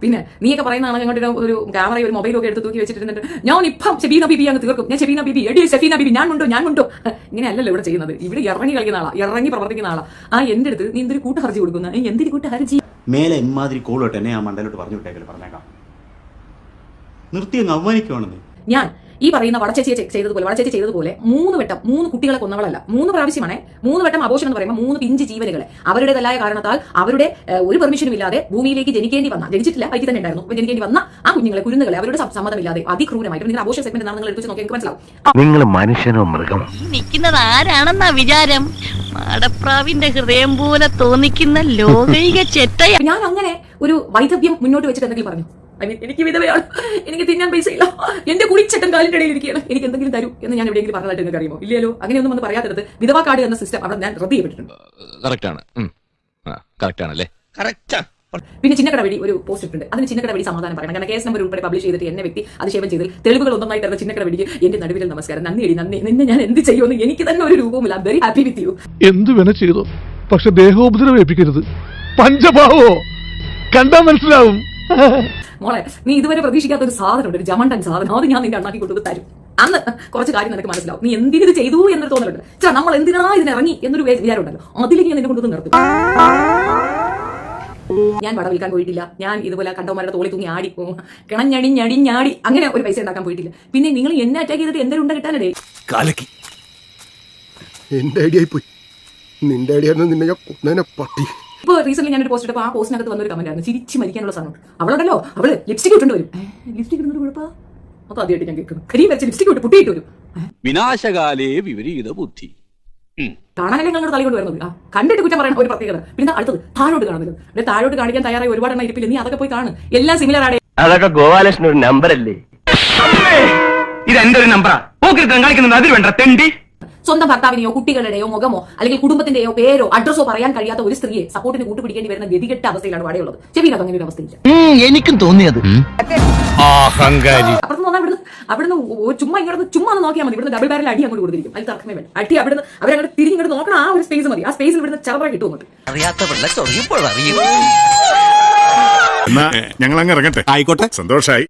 പിന്നെ നീയൊക്കെ പറയുന്നതാണ് ഞങ്ങളുടെ ഒരു ക്യാമറയും ഒരു മൊബൈലും ഒക്കെ എടുത്ത് തൂക്കി വെച്ചിട്ടുണ്ട്. ഞാൻ ഇപ്പം ഷെബീന ബിബി അങ്ങ് തീർക്കും, ഞാൻ ഷെബീന ബിബി എടി ഷെഫീന ബിബി ഞാൻ ഉണ്ടോ. ഇങ്ങനെ അല്ലല്ലോ ഇവിടെ ചെയ്യുന്നത്. ഇവിടെ ഇറങ്ങി കളിക്കുന്ന ആളാ, ഇറങ്ങി പ്രവർത്തിക്കുന്ന ആളാ. എന്റെ അടുത്ത് നീ എന്തൊരു കൂട്ടഹർജി കൊടുക്കുന്ന, എന്തൊരു കൂട്ടഹർജി. മേലെ ഇമാതിരി കോളോട്ട് എന്നെ ആ മണ്ടലോട്ട് പറഞ്ഞു വിട്ടേക്കല് പറഞ്ഞേക്കാം. നിർത്തി അങ്ങ് അവമാനിക്കുവാണെന്ന്. ഞാൻ ഈ പറയുന്ന വടച്ചേച്ചി ചെയ്തതുപോലെ 3 വട്ടം 3 കുട്ടികളെ കൊന്നവളല്ല, 3 പ്രാവശ്യമാണ് 3 വട്ടം അബോർഷൻ എന്ന് പറയുമ്പോൾ 3 പിഞ്ച് ജീവനുകളെ അവരുടേതല്ലായ കാരണത്താൽ അവരുടെ ഒരു പെർമിഷനും ഇല്ലാതെ ഭൂമിയിലേക്ക് ജനിച്ചിട്ടില്ല, വൈകി തന്നെ ഉണ്ടായിരുന്നു, ജനിക്കേണ്ടി വന്ന ആ കുഞ്ഞുങ്ങളെ കുരുന്നുകളെ അവരുടെ സമ്മതമില്ലാതെ അതിക്രൂരമായിട്ട് നിങ്ങൾ അബോർഷൻ സെഗ്മെന്റ് നിങ്ങൾ എടുത്ത് നോക്കി എനിക്ക് മനസ്സിലാവും. നിങ്ങൾ മനുഷ്യനോ മൃഗം നിൽക്കുന്നത് ആരാണെന്നാ വിചാരം? മാടപ്രാവിന്റെ ഹൃദയം പോലെ തോന്നിക്കുന്ന ലോകൈക ചെറ്റ. ഞാൻ അങ്ങനെ ഒരു വൈദഗ്ധ്യം മുന്നോട്ട് വെച്ചിട്ട് എന്തെങ്കിലും പറഞ്ഞു? എനിക്ക് വിധവയാണ്, എനിക്ക് തിന്നാൻ പൈസ ഇല്ല, എന്റെ കുടിച്ചട്ടം കാലിന്റെ ഇടയിൽ ഇരിക്കുകയാണ്, എനിക്ക് എന്തെങ്കിലും തരൂ എന്ന് ഞാൻ എവിടെയെങ്കിലും പറഞ്ഞതായിട്ട് നിങ്ങൾക്ക് അറിയുമോ? ഇല്ലല്ലോ. അങ്ങനെയൊന്നും ഒന്ന് പറയാത്തത് വിധവാ കാർഡ് എന്ന സിസ്റ്റം അവിടെ ഞാൻ റദ്ദ് ചെയ്യപ്പെട്ടിട്ടുണ്ട്. പിന്നെ ചിന്നക്കട വഴി ഒരു പോസ്റ്റ് ഇട്ടുണ്ട്, അതിന് ചിന്നക്കട വഴി സമാധാനം പറയണം. കാരണം കേസ് നമ്പർ ഉൾപ്പെടെ പബ്ലിഷ് ചെയ്തിട്ട് എന്നെ വ്യക്തി അധിക്ഷേപം ചെയ്തതിൽ തെളിവുകൾ ഒന്നായി തരുന്ന ചിന്നക്കട വഴിക്ക് എന്റെ നടുവിൽ നമസ്കാരം, നന്ദി, നിന്നെ ഞാൻ എന്ത് ചെയ്യുമെന്ന് എനിക്ക് തന്നെ ഒരു രൂപവുമില്ല. Very happy with you. എന്ത് വേണ ചെയ്തോ, പക്ഷെ ദേഹോപദ്രവം ഏൽപ്പിക്കരുത്. പഞ്ചഭാവോ കണ്ടാ മനസ്സിലാവും. മോളെ, നീ ഇതുവരെ പ്രതീക്ഷിക്കാത്ത ഒരു സാധനമുണ്ട്, ഒരു ജമണ്ടൻ സാധനം, അത് ഞാൻ നിന്റെ അണ്ണാക്കി കൊണ്ടു തരും. അന്ന് കുറച്ച് കാര്യം നിനക്ക് മനസ്സിലാവും. നീ എന്തിനത് ചെയ്തു എന്നൊരു തോന്നലുണ്ട്. നമ്മൾ എന്തിനാ ഇതിനിറങ്ങി എന്നൊരു വിചാരം ഉണ്ടല്ലോ, അതിലേക്ക് ഞാൻ നിന്നെ കൊണ്ടുവന്ന് നിർത്തും. ഞാൻ വട വിൽക്കാൻ പോയിട്ടില്ല, ഞാൻ ഇതുപോലെ കണ്ടവന്മാരുടെ തോളി തൂങ്ങി ആടി കിണഞ്ഞടിഞ്ഞടിഞ്ഞാടി അങ്ങനെ ഒരു പൈസ ഉണ്ടാക്കാൻ പോയിട്ടില്ല. പിന്നെ നിങ്ങൾ എന്നെ അറ്റാക്ക് ചെയ്തിട്ട് എന്തെങ്കിലും ഉണ്ട കിട്ടാനേ കാലക്കി എന്റെ ഐഡിയ പോയി, നിന്റെ ഐഡിയ നിന്നെ ഞാൻ കൊന്നേനെ പട്ടി. ഇപ്പോൾ റീസെന്റ് ഞാനൊരു പോസ്റ്റ് ഇട്ടപ്പോൾ ആ പോസ്റ്റിനകത്ത് വന്നൊരു കമന്റ് ആയിരുന്നു, ചിരിച്ച് മരിക്കാനുള്ള സാധനം. അവളുണ്ടല്ലോ, അവള് ലിപ്സ്റ്റിക് ഇട്ടുണ്ട് വരും, ലിപ്സ്റ്റിക് ഇടുന്നത് കുഴപ്പ, അപ്പൊ ആദ്യമായിട്ട് ഞാൻ കേൾക്കുന്നു. കരിയും വരച്ച് ലിപ്സ്റ്റിക് ഇട്ട് പുട്ടിയിട്ട് വരും. വിനാശകാലേ വിപരീത ബുദ്ധി. കാണാനല്ലേ ഞങ്ങളുടെ തലി കൊണ്ട് വരുന്നത്. കണ്ടിട്ട് കുറ്റം പറയണം ഒരു പ്രത്യേകത. പിന്നെ അടുത്തത് താഴോട്ട് കാണുന്നത്, താഴോട്ട് കാണിക്കാൻ തയ്യാറായി ഒരുപാട് എണ്ണം ഇരിപ്പില്ല, നീ അതൊക്കെ പോയി കാണും. എല്ലാം സിമിലർ ആണ്. അതൊക്കെ ഗോപാലകൃഷ്ണൻ ഒരു നമ്പർ അല്ലേ? ഇത് എന്റെ ഒരു നമ്പറാ. കാണിക്കുന്നത് അതിൽ വേണ്ട തെണ്ടി. സ്വന്തം ഭർത്താവിനെയോ കുട്ടികളുടെയോ മുഖമോ അല്ലെങ്കിൽ കുടുംബത്തിന്റെയോ പേരോ അഡ്രസ്സോ പറയാൻ കഴിയാത്ത ഒരു സ്ത്രീയെ സപ്പോർട്ടിന് കൂട്ടുപിടിക്കേണ്ടി വരുന്ന ഗതികെട്ട അവസ്ഥയിലാണ് വാടയുള്ളത്. ചെവിയിലോ അങ്ങനെ ഒരു അവസ്ഥയില്ല. എനിക്കും തോന്നിയത് അവിടുന്ന് ചുമ്മാ ഇങ്ങോട്ട് ചുമ്മാ നോക്കിയാൽ മതി. ഇവിടുന്ന് ഡബിൾ ബാരൽ അടി അങ്ങോട്ട് കൊടുത്തിരിക്കും, അതിൽ തർക്കമേ വേണ്ട. അടി അവിടുന്ന് അവരങ്ങോട്ട് തിരിഞ്ഞിങ്ങോട്ട് നോക്കണം, ആ ഒരു സ്പേസ് മതി. ആ സ്പേസിൽ ഇവിടുന്ന് ചെറുപ്പ കിട്ടും. ഞങ്ങൾ അങ്ങ് ഇറങ്ങട്ടെ. ആയിക്കോട്ടെ, സന്തോഷായി.